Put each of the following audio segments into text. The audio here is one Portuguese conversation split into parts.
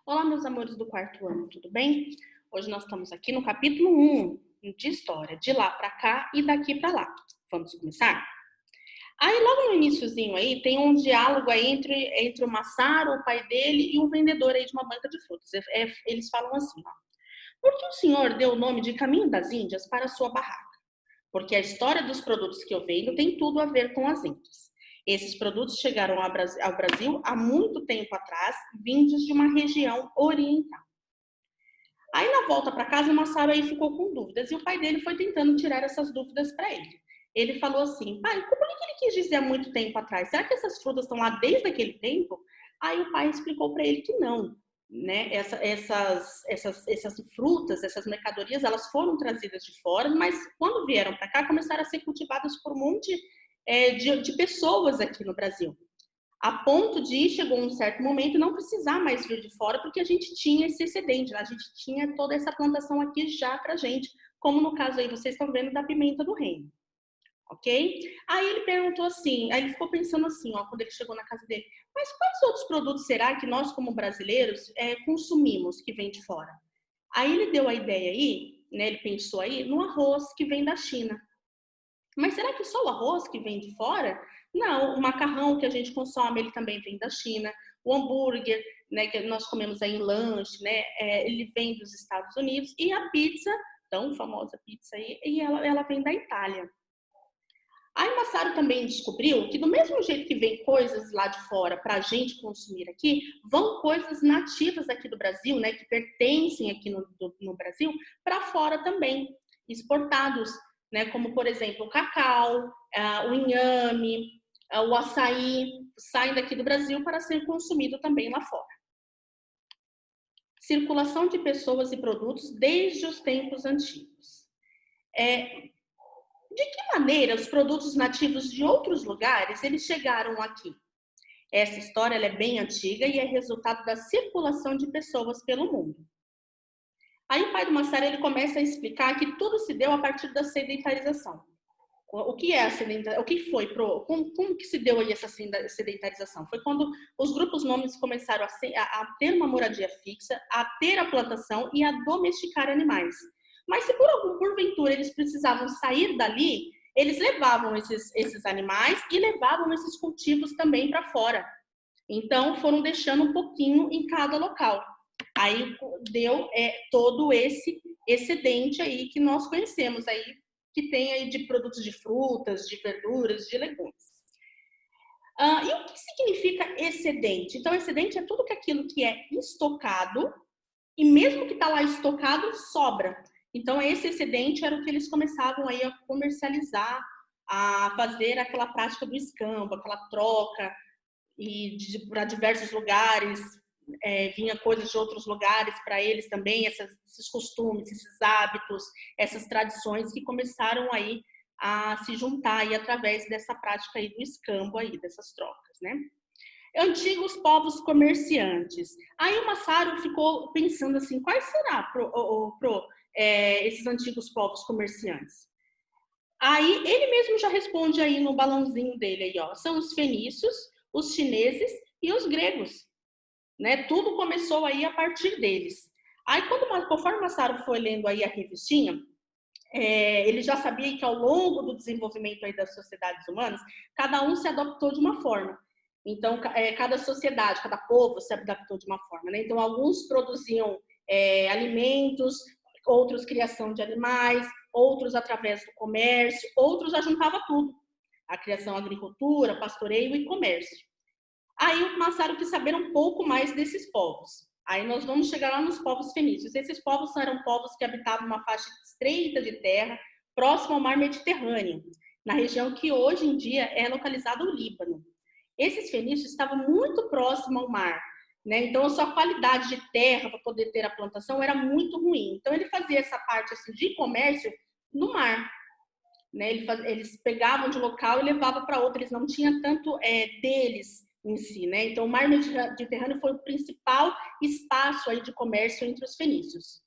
Olá, meus amores do quarto ano, tudo bem? Hoje nós estamos aqui no capítulo 1 de história, de lá para cá e daqui para lá. Vamos começar? Aí, logo no iniciozinho aí, tem um diálogo aí entre o Massaro, o pai dele, e um vendedor aí de uma banca de frutas. Eles falam assim, ó. Por que o senhor deu o nome de Caminho das Índias para a sua barraca? Porque a história dos produtos que eu vendo tem tudo a ver com as Índias. Esses produtos chegaram ao Brasil há muito tempo atrás, vindos de uma região oriental. Aí na volta para casa, o Massaro aí ficou com dúvidas e o pai dele foi tentando tirar essas dúvidas para ele. Ele falou assim, pai, como é que ele quis dizer há muito tempo atrás? Será que essas frutas estão lá desde aquele tempo? Aí o pai explicou para ele que não, né? Essas frutas, essas mercadorias, elas foram trazidas de fora, mas quando vieram para cá, começaram a ser cultivadas por um monte de pessoas aqui no Brasil. A ponto de chegou um certo momento não precisar mais vir de fora, porque a gente tinha esse excedente, a gente tinha toda essa plantação aqui já pra gente, como no caso aí vocês estão vendo da pimenta do reino, ok? Aí ele perguntou assim, aí ele ficou pensando assim, ó, quando ele chegou na casa dele, mas quais outros produtos será que nós como brasileiros consumimos que vem de fora? Aí ele deu a ideia aí, né, ele pensou aí no arroz que vem da China. Mas será que só o arroz que vem de fora? Não, o macarrão que a gente consome, ele também vem da China. O hambúrguer, né, que nós comemos aí em lanche, né, ele vem dos Estados Unidos. E a pizza, tão famosa pizza aí, e ela vem da Itália. Aí Massaro também descobriu que do mesmo jeito que vem coisas lá de fora para a gente consumir aqui, vão coisas nativas aqui do Brasil, né, que pertencem aqui no Brasil, para fora também, exportados, né, como por exemplo o cacau, o inhame, o açaí, saem daqui do Brasil para ser consumido também lá fora. Circulação de pessoas e produtos desde os tempos antigos. De que maneira os produtos nativos de outros lugares eles chegaram aqui? Essa história ela é bem antiga e é resultado da circulação de pessoas pelo mundo. Aí o pai do Massaro ele começa a explicar que tudo se deu a partir da sedentarização. O que é a sedentarização? O que foi? Como que se deu aí essa sedentarização? Foi quando os grupos nômades começaram a ter uma moradia fixa, a ter a plantação e a domesticar animais. Mas se porventura eles precisavam sair dali, eles levavam esses animais e levavam esses cultivos também para fora. Então foram deixando um pouquinho em cada local. Aí deu todo esse excedente aí que nós conhecemos aí, que tem aí de produtos de frutas, de verduras, de legumes. E o que significa excedente? Então, excedente é tudo aquilo que é estocado e mesmo que está lá estocado, sobra. Então, esse excedente era o que eles começavam aí a comercializar, a fazer aquela prática do escambo, aquela troca e para diversos lugares, vinha coisas de outros lugares para eles também, esses costumes, esses hábitos, essas tradições que começaram aí a se juntar aí através dessa prática aí do escambo aí, dessas trocas, né? Antigos povos comerciantes. Aí o Massaro ficou pensando assim, quais será esses antigos povos comerciantes? Aí ele mesmo já responde aí no balãozinho dele aí, ó, são os fenícios, os chineses e os gregos, né? Tudo começou aí a partir deles. Aí, conforme Massaro foi lendo aí a revistinha, ele já sabia que ao longo do desenvolvimento aí das sociedades humanas, cada um se adaptou de uma forma. Então, cada sociedade, cada povo se adaptou de uma forma, né? Então, alguns produziam alimentos, outros criação de animais, outros através do comércio, outros já juntava tudo. A criação, agricultura, pastoreio e comércio. Aí o Massaro quis saber um pouco mais desses povos. Aí nós vamos chegar lá nos povos fenícios. Esses povos eram povos que habitavam uma faixa estreita de terra, próximo ao mar Mediterrâneo, na região que hoje em dia é localizada o Líbano. Esses fenícios estavam muito próximos ao mar, né? Então a sua qualidade de terra para poder ter a plantação era muito ruim. Então ele fazia essa parte assim, de comércio no mar. Né? Eles pegavam de local e levavam para outro, eles não tinham tanto deles em si, né? Então o mar Mediterrâneo foi o principal espaço aí de comércio entre os fenícios.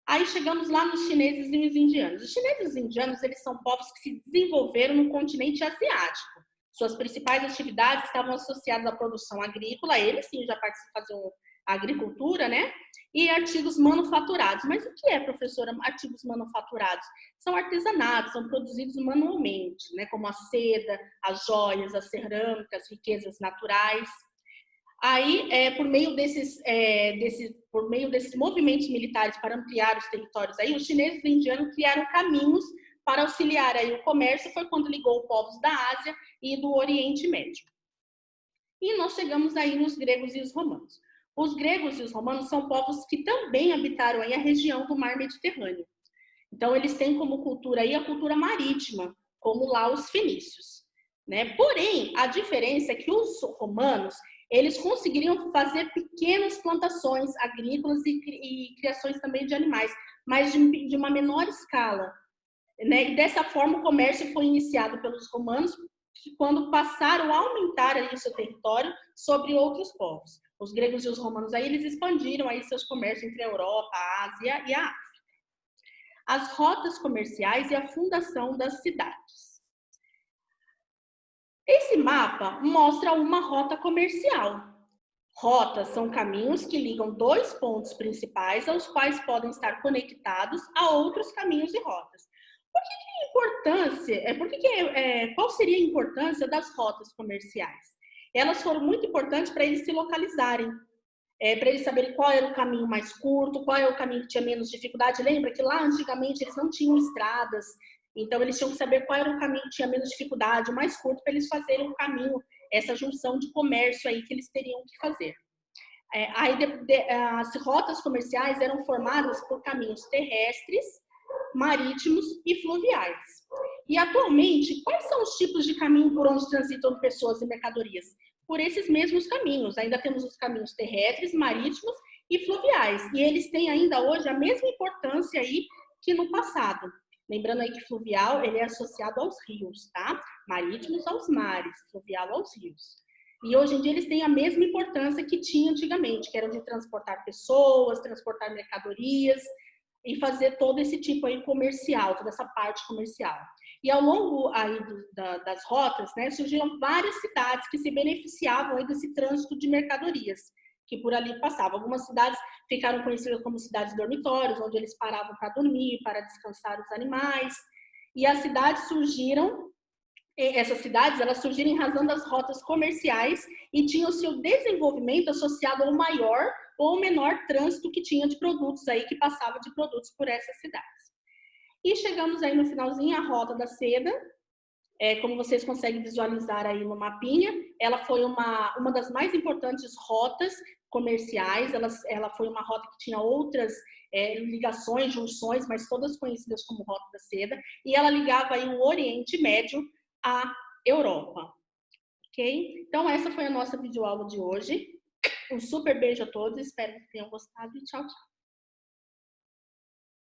Aí chegamos lá nos chineses e os indianos. Os chineses e os indianos, eles são povos que se desenvolveram no continente asiático. Suas principais atividades estavam associadas à produção agrícola, eles sim já faziam agricultura, né? E artigos manufaturados. Mas o que é, professora, artigos manufaturados? São artesanatos, são produzidos manualmente, né? Como a seda, as joias, as cerâmicas, riquezas naturais. Aí, por meio desses movimentos militares para ampliar os territórios, aí, os chineses e indianos criaram caminhos para auxiliar aí o comércio. Foi quando ligou povos da Ásia e do Oriente Médio. E nós chegamos aí nos gregos e os romanos. Os gregos e os romanos são povos que também habitaram aí a região do mar Mediterrâneo. Então, eles têm como cultura aí a cultura marítima, como lá os fenícios, né? Porém, a diferença é que os romanos, eles conseguiriam fazer pequenas plantações agrícolas e criações também de animais, mas de uma menor escala, né? E dessa forma, o comércio foi iniciado pelos romanos, quando passaram a aumentar aí o seu território sobre outros povos. Os gregos e os romanos aí, eles expandiram aí seus comércios entre a Europa, a Ásia e a África. As rotas comerciais e a fundação das cidades. Esse mapa mostra uma rota comercial. Rotas são caminhos que ligam dois pontos principais aos quais podem estar conectados a outros caminhos e rotas. Qual seria a importância das rotas comerciais? Elas foram muito importantes para eles se localizarem, para eles saberem qual era o caminho mais curto, qual era o caminho que tinha menos dificuldade. Lembra que lá antigamente eles não tinham estradas, então eles tinham que saber qual era o caminho que tinha menos dificuldade, o mais curto, para eles fazerem o caminho, essa junção de comércio aí que eles teriam que fazer. As rotas comerciais eram formadas por caminhos terrestres, marítimos e fluviais. E atualmente, quais são os tipos de caminho por onde transitam pessoas e mercadorias? Por esses mesmos caminhos. Ainda temos os caminhos terrestres, marítimos e fluviais. E eles têm ainda hoje a mesma importância aí que no passado. Lembrando aí que fluvial, ele é associado aos rios, tá? Marítimos aos mares, fluvial aos rios. E hoje em dia eles têm a mesma importância que tinha antigamente, que era de transportar pessoas, transportar mercadorias e fazer todo esse tipo aí comercial, toda essa parte comercial. E ao longo aí das rotas, né, surgiram várias cidades que se beneficiavam aí desse trânsito de mercadorias, que por ali passavam. Algumas cidades ficaram conhecidas como cidades dormitórios, onde eles paravam para dormir, para descansar os animais. E as cidades surgiram, essas cidades, elas surgiram em razão das rotas comerciais e tinham seu desenvolvimento associado ao maior ou menor trânsito que tinha de produtos aí, que passava de produtos por essas cidades. E chegamos aí no finalzinho, a Rota da Seda. Como vocês conseguem visualizar aí no mapinha, ela foi uma das mais importantes rotas comerciais. Ela foi uma rota que tinha outras ligações, junções, mas todas conhecidas como Rota da Seda, e ela ligava aí o Oriente Médio à Europa. Ok? Então, essa foi a nossa videoaula de hoje. Um super beijo a todos, espero que tenham gostado e tchau, tchau.